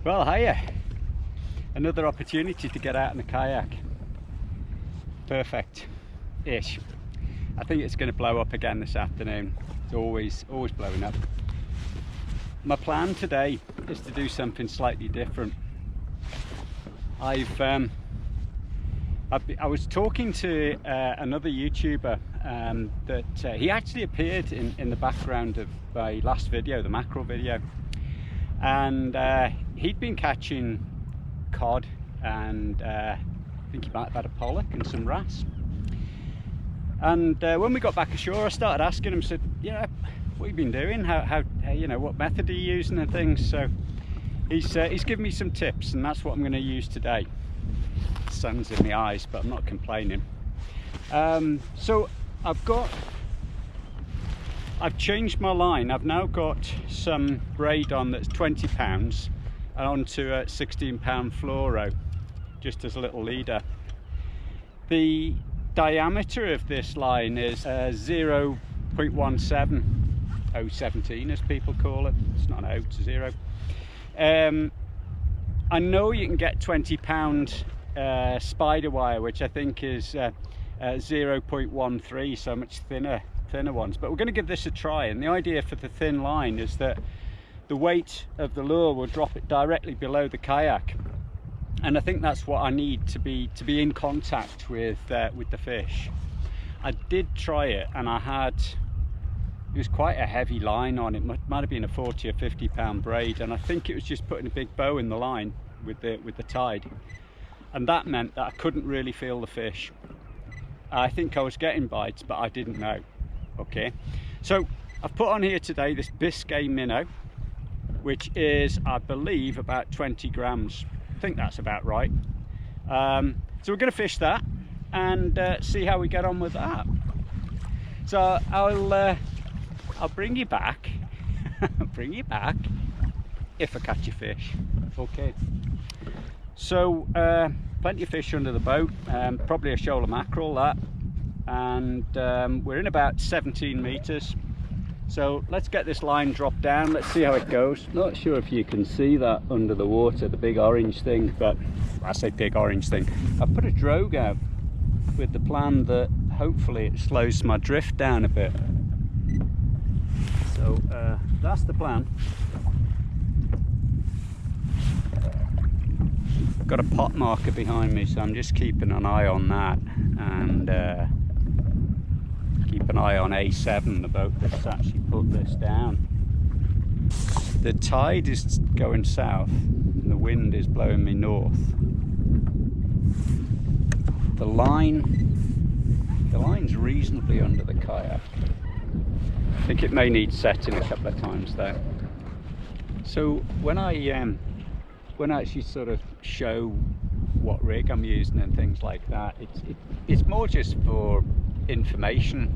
Well, hiya. Another opportunity to get out in a kayak. Perfect-ish. I think it's going to blow up again this afternoon. It's always blowing up. My plan today is to do something slightly different. I was talking to another YouTuber that he actually appeared in the background of my last video, the mackerel video, and he'd been catching cod and I think he might have had a pollock and some wrasse. And when we got back ashore, I started asking him, said, yeah, what have you been doing? How you know, what method are you using and things? So he's given me some tips, and that's what I'm going to use today. The sun's in the eyes, but I'm not complaining. So I've changed my line. I've now got some braid on that's 20 pounds and onto a 16-pound fluoro, just as a little leader. The diameter of this line is 0.17, 017 as people call it. It's not an O, it's a 0. I know you can get 20-pound spider wire, which I think is 0.13, so much thinner ones, but we're going to give this a try. And the idea for the thin line is that the weight of the lure will drop it directly below the kayak, and I think that's what I need to be in contact with the fish. I did try it, and it was quite a heavy line on it. Might have been a 40 or 50 pound braid, and I think it was just putting a big bow in the line with the tide, and that meant that I couldn't really feel the fish. I think I was getting bites, but I didn't know. Okay, so I've put on here today this Biscay minnow, which is, I believe, about 20 grams. I think that's about right. So we're going to fish that and see how we get on with that. So I'll bring you back. Bring you back if I catch a fish. Okay. So plenty of fish under the boat. Probably a shoal of mackerel, that. And we're in about 17 meters. So let's get this line dropped down. Let's see how it goes. Not sure if you can see that under the water, the big orange thing, but I say big orange thing. I've put a drogue out with the plan that hopefully it slows my drift down a bit. So that's the plan. I've got a pot marker behind me, so I'm just keeping an eye on that, and keep an eye on A7, the boat that's actually put this down. The tide is going south and the wind is blowing me north. The line's reasonably under the kayak. I think it may need setting a couple of times though. So when I actually sort of show what rig I'm using and things like that, it's more just for information.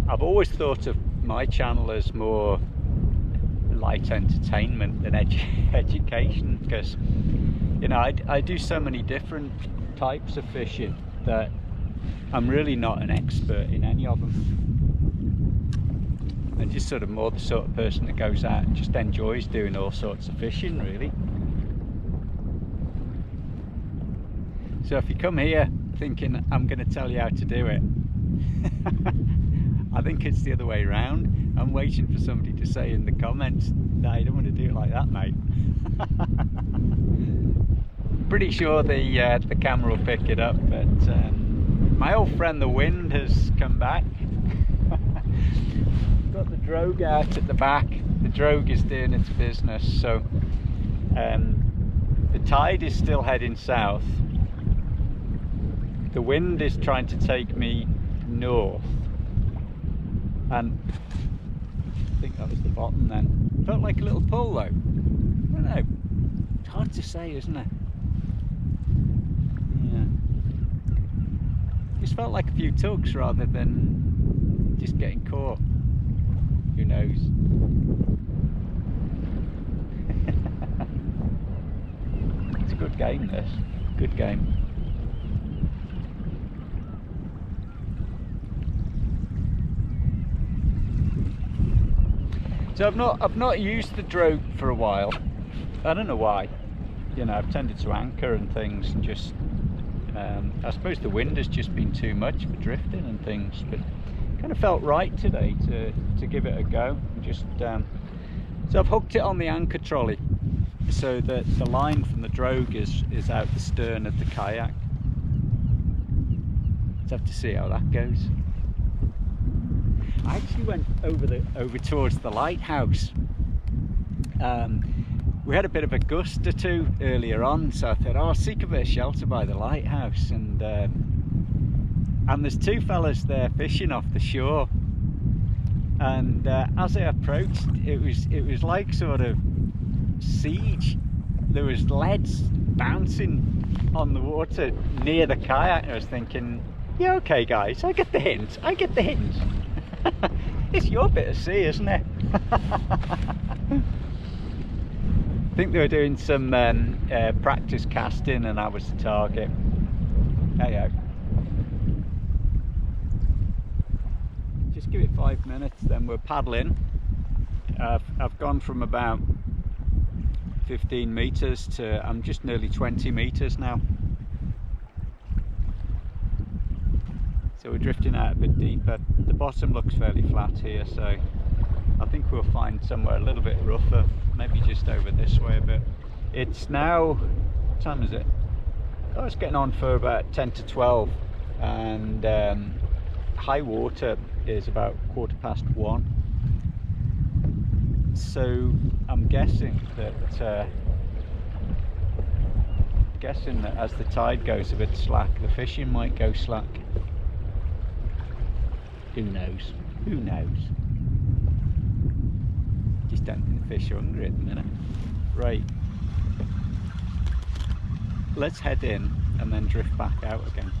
I've always thought of my channel as more light entertainment than education, because you know I do so many different types of fishing that I'm really not an expert in any of them. I'm just sort of more the sort of person that goes out and just enjoys doing all sorts of fishing, really. So if you come here thinking I'm going to tell you how to do it, I think it's the other way around. I'm waiting for somebody to say in the comments, no, you don't want to do it like that, mate. Pretty sure the camera will pick it up, but my old friend the wind has come back. Got the drogue out at the back. The drogue is doing its business, so the tide is still heading south. The wind is trying to take me north, and I think that was the bottom then. Felt like a little pull though. I don't know. It's hard to say, isn't it? Yeah. Just felt like a few tugs rather than just getting caught. Who knows? It's a good game, this. Good game. So I've not used the drogue for a while. I don't know why, you know, I've tended to anchor and things and just I suppose the wind has just been too much for drifting and things, but kind of felt right today to give it a go and just so I've hooked it on the anchor trolley so that the line from the drogue is out the stern of the kayak. Let's have to see how that goes. I actually went over towards the lighthouse. We had a bit of a gust or two earlier on, so I thought, oh, I'll seek a bit of shelter by the lighthouse, and there's two fellas there fishing off the shore, and as I approached, it was like sort of siege. There was leads bouncing on the water near the kayak. I was thinking, yeah, okay guys, I get the hint, it's your bit of sea, isn't it? I think they were doing some practice casting and I was the target. Hey, just give it 5 minutes, then we're paddling. I've gone from about 15 meters to I'm just nearly 20 meters now. So we're drifting out a bit deeper. The bottom looks fairly flat here, so I think we'll find somewhere a little bit rougher, maybe just over this way a bit. It's now, what time is it? Oh, it's getting on for about 10 to 12, and high water is about 1:15. So I'm guessing that as the tide goes a bit slack, the fishing might go slack. Who knows? Who knows? Just don't think the fish are hungry at the minute. Right, let's head in and then drift back out again.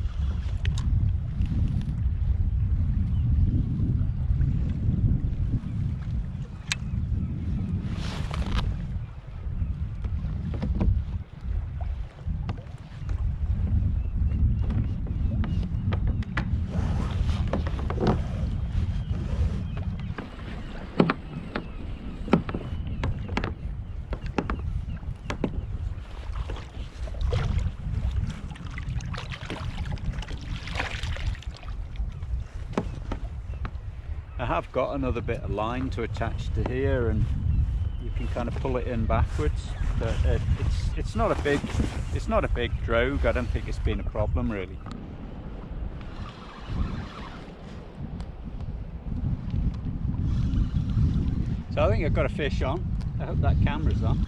I have got another bit of line to attach to here, and you can kind of pull it in backwards. But it's not a big drogue. I don't think it's been a problem really. So I think I've got a fish on. I hope that camera's on.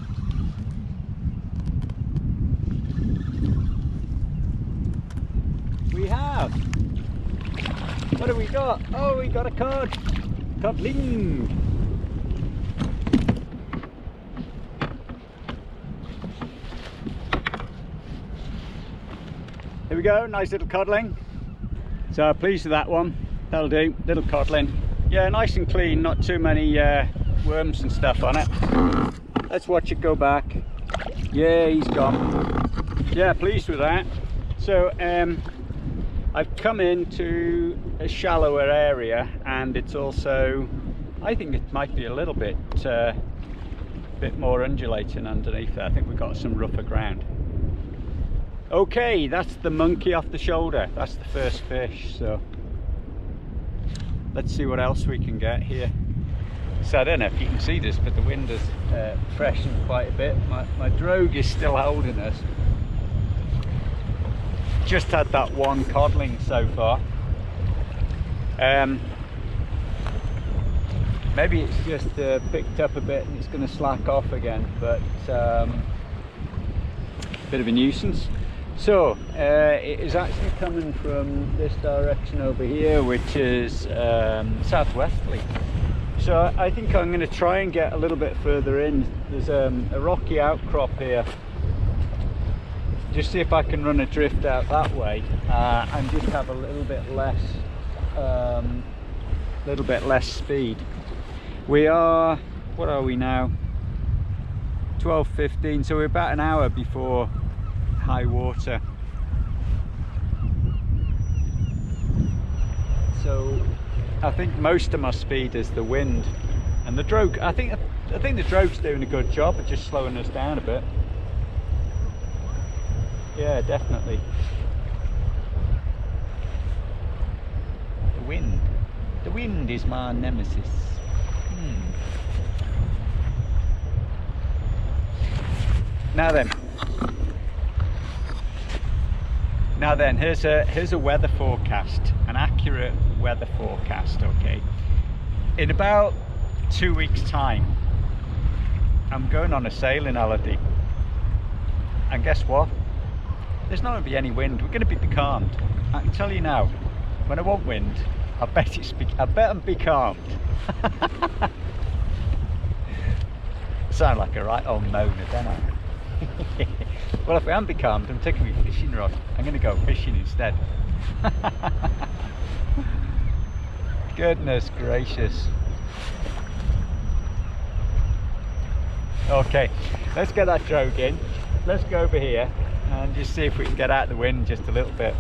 We have. What have we got? Oh, we got a cod. Codling. Here we go, nice little codling. So pleased with that one. That'll do, little codling. Yeah, nice and clean, not too many worms and stuff on it. Let's watch it go back. Yeah, he's gone. Yeah, pleased with that. So I've come into a shallower area, and it's also, I think it might be a little bit more undulating underneath there. I think we've got some rougher ground. Okay, that's the monkey off the shoulder. That's the first fish, so let's see what else we can get here. So I don't know if you can see this, but the wind has freshened quite a bit. My drogue is still holding us. Just had that one codling so far. Maybe it's just picked up a bit and it's going to slack off again, but bit of a nuisance. So it is actually coming from this direction over here, which is southwesterly. So I think I'm going to try and get a little bit further in. There's a rocky outcrop here. Just see if I can run a drift out that way and just have a little bit less speed. We are, what are we now? 12:15, so we're about an hour before high water. So I think most of my speed is the wind. And the drogue, I think the drogue's doing a good job of just slowing us down a bit. Yeah, definitely. The wind is my nemesis. Now then, here's a weather forecast, an accurate weather forecast. Okay, in about 2 weeks' time, I'm going on a sailing holiday, and guess what? There's not going to be any wind. We're going to be becalmed. I can tell you now, when I want wind, I bet I'm becalmed. Sound like a right old moaner, don't I? Well, if I am becalmed, I'm taking my fishing rod. I'm going to go fishing instead. Goodness gracious. Okay, let's get that drogue in. Let's go over here and just see if we can get out the wind just a little bit.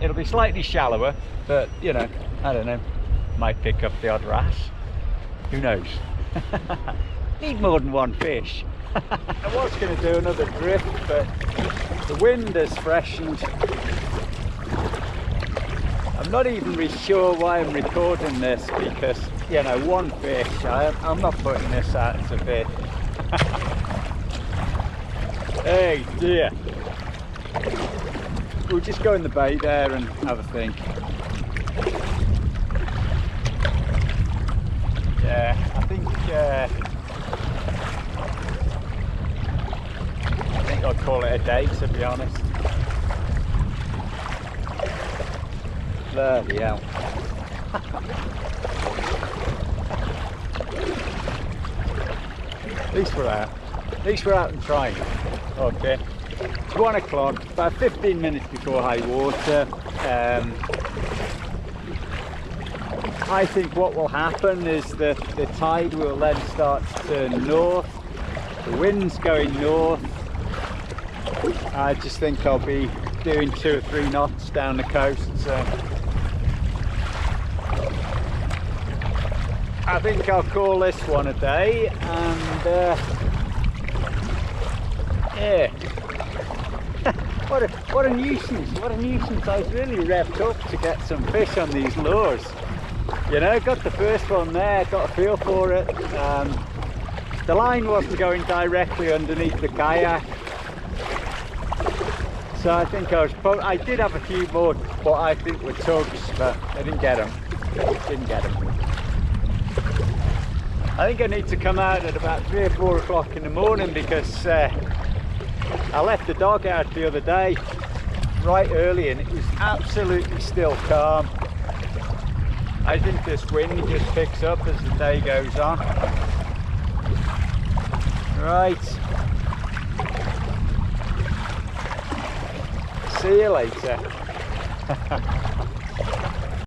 It'll be slightly shallower, but you know, I don't know, might pick up the odd wrasse. Who knows? Need more than one fish. I was going to do another drift, but the wind has freshened. I'm not even really sure why I'm recording this, because, you know, one fish, I'm not putting this out as a fish. Hey dear. We'll just go in the bay there and have a think. Yeah, I think I'll call it a day, to be honest. Bloody hell. At least we're out. At least we're out and trying. Okay. It's 1 o'clock, about 15 minutes before high water. I think what will happen is that the tide will then start to turn north. The wind's going north. I just think I'll be doing 2 or 3 knots down the coast, so I think I'll call this one a day. And yeah. What a nuisance, what a nuisance. I was really revved up to get some fish on these lures. You know, got the first one there, got a feel for it. The line wasn't going directly underneath the kayak, so I think I did have a few more, what I think were tugs, but I didn't get them. Didn't get them. I think I need to come out at about 3 or 4 o'clock in the morning, because I left the dog out the other day right early and it was absolutely still calm. I think this wind just picks up as the day goes on. Right. See you later.